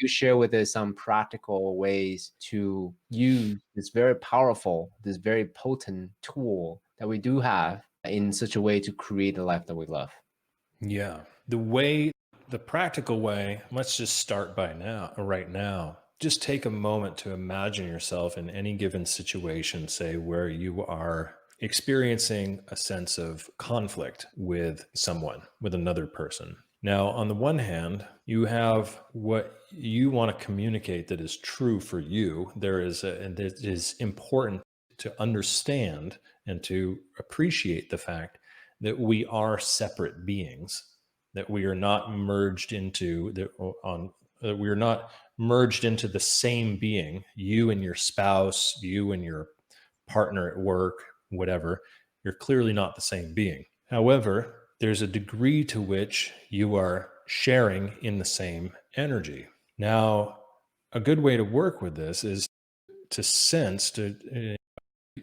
you share with us some practical ways to use this very powerful, this very potent tool that we do have in such a way to create the life that we love? Yeah. The practical way, let's just start right now. Just take a moment to imagine yourself in any given situation, say, where you are experiencing a sense of conflict with someone, with another person. Now, on the one hand, you have what you want to communicate that is true for you. And it is important to understand and to appreciate the fact that we are separate beings, that we are not merged into that we are not merged into the same being. You and your spouse, you and your partner at work, whatever, you're clearly not the same being. However, there's a degree to which you are sharing in the same energy. Now, a good way to work with this is to sense,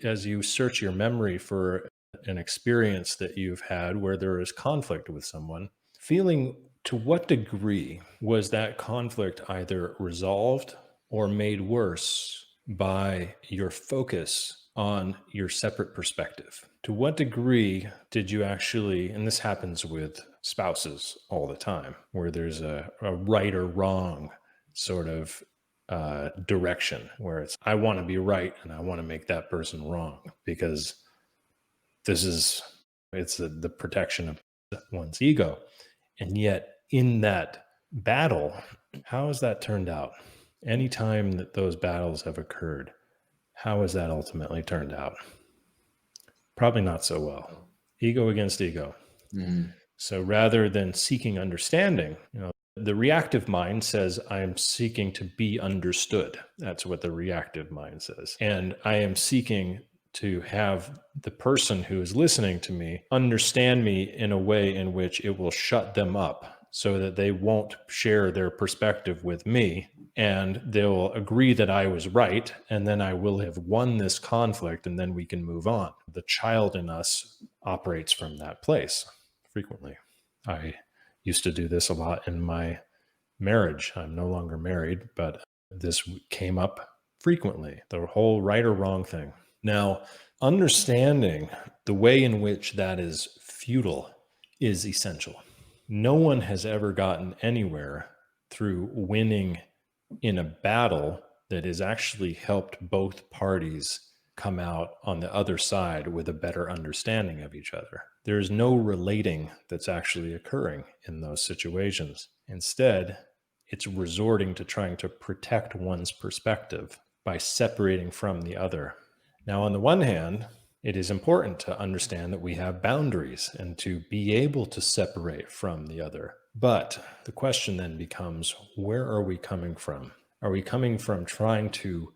as you search your memory for an experience that you've had where there is conflict with someone, feeling to what degree was that conflict either resolved or made worse by your focus on your separate perspective? To what degree did you actually, and this happens with spouses all the time, where there's a right or wrong sort of direction, where it's, I want to be right and I want to make that person wrong because it's the protection of one's ego. And yet in that battle, how has that turned out? Anytime that those battles have occurred, how has that ultimately turned out? Probably not so well. Ego against ego. Mm-hmm. So rather than seeking understanding, the reactive mind says, I am seeking to be understood. That's what the reactive mind says. And I am seeking to have the person who is listening to me understand me in a way in which it will shut them up so that they won't share their perspective with me, and they'll agree that I was right, and then I will have won this conflict, and then we can move on. The child in us operates from that place frequently. I used to do this a lot in my marriage. I'm no longer married, but this came up frequently, the whole right or wrong thing. Now, understanding the way in which that is futile is essential. No one has ever gotten anywhere through winning in a battle that has actually helped both parties come out on the other side with a better understanding of each other. There's no relating that's actually occurring in those situations. Instead, it's resorting to trying to protect one's perspective by separating from the other. Now, on the one hand, it is important to understand that we have boundaries and to be able to separate from the other. But the question then becomes, where are we coming from? Are we coming from trying to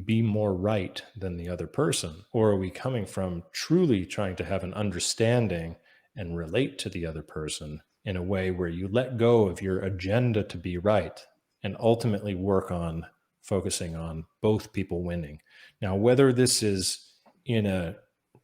be more right than the other person? Or are we coming from truly trying to have an understanding and relate to the other person in a way where you let go of your agenda to be right and ultimately work on focusing on both people winning? Now, whether this is in a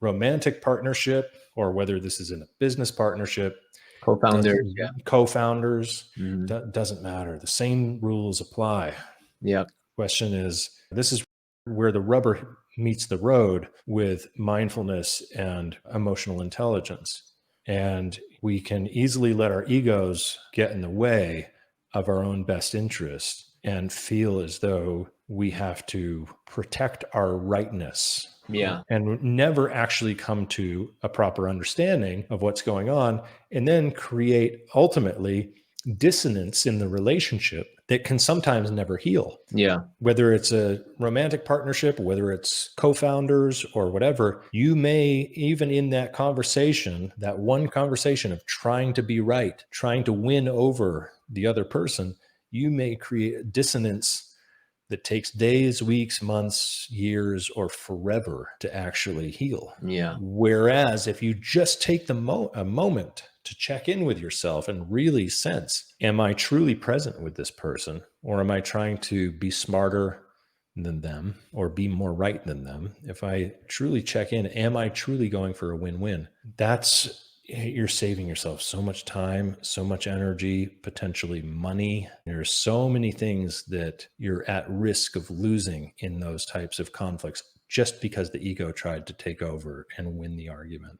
romantic partnership or whether this is in a business partnership, Co-founders, yeah. co-founders, Mm-hmm. doesn't matter. The same rules apply. Yeah. Question is, this is where the rubber meets the road with mindfulness and emotional intelligence. And we can easily let our egos get in the way of our own best interest and feel as though we have to protect our rightness. Yeah. And never actually come to a proper understanding of what's going on, and then create ultimately dissonance in the relationship that can sometimes never heal. Yeah. Whether it's a romantic partnership, whether it's co-founders or whatever, you may, even in that conversation, that one conversation of trying to be right, trying to win over the other person, you may create dissonance that takes days, weeks, months, years, or forever to actually heal. Yeah. Whereas if you just take a moment to check in with yourself and really sense, am I truly present with this person? Or am I trying to be smarter than them or be more right than them? If I truly check in, am I truly going for a win-win? That's you're saving yourself so much time, so much energy, potentially money. There are so many things that you're at risk of losing in those types of conflicts just because the ego tried to take over and win the argument.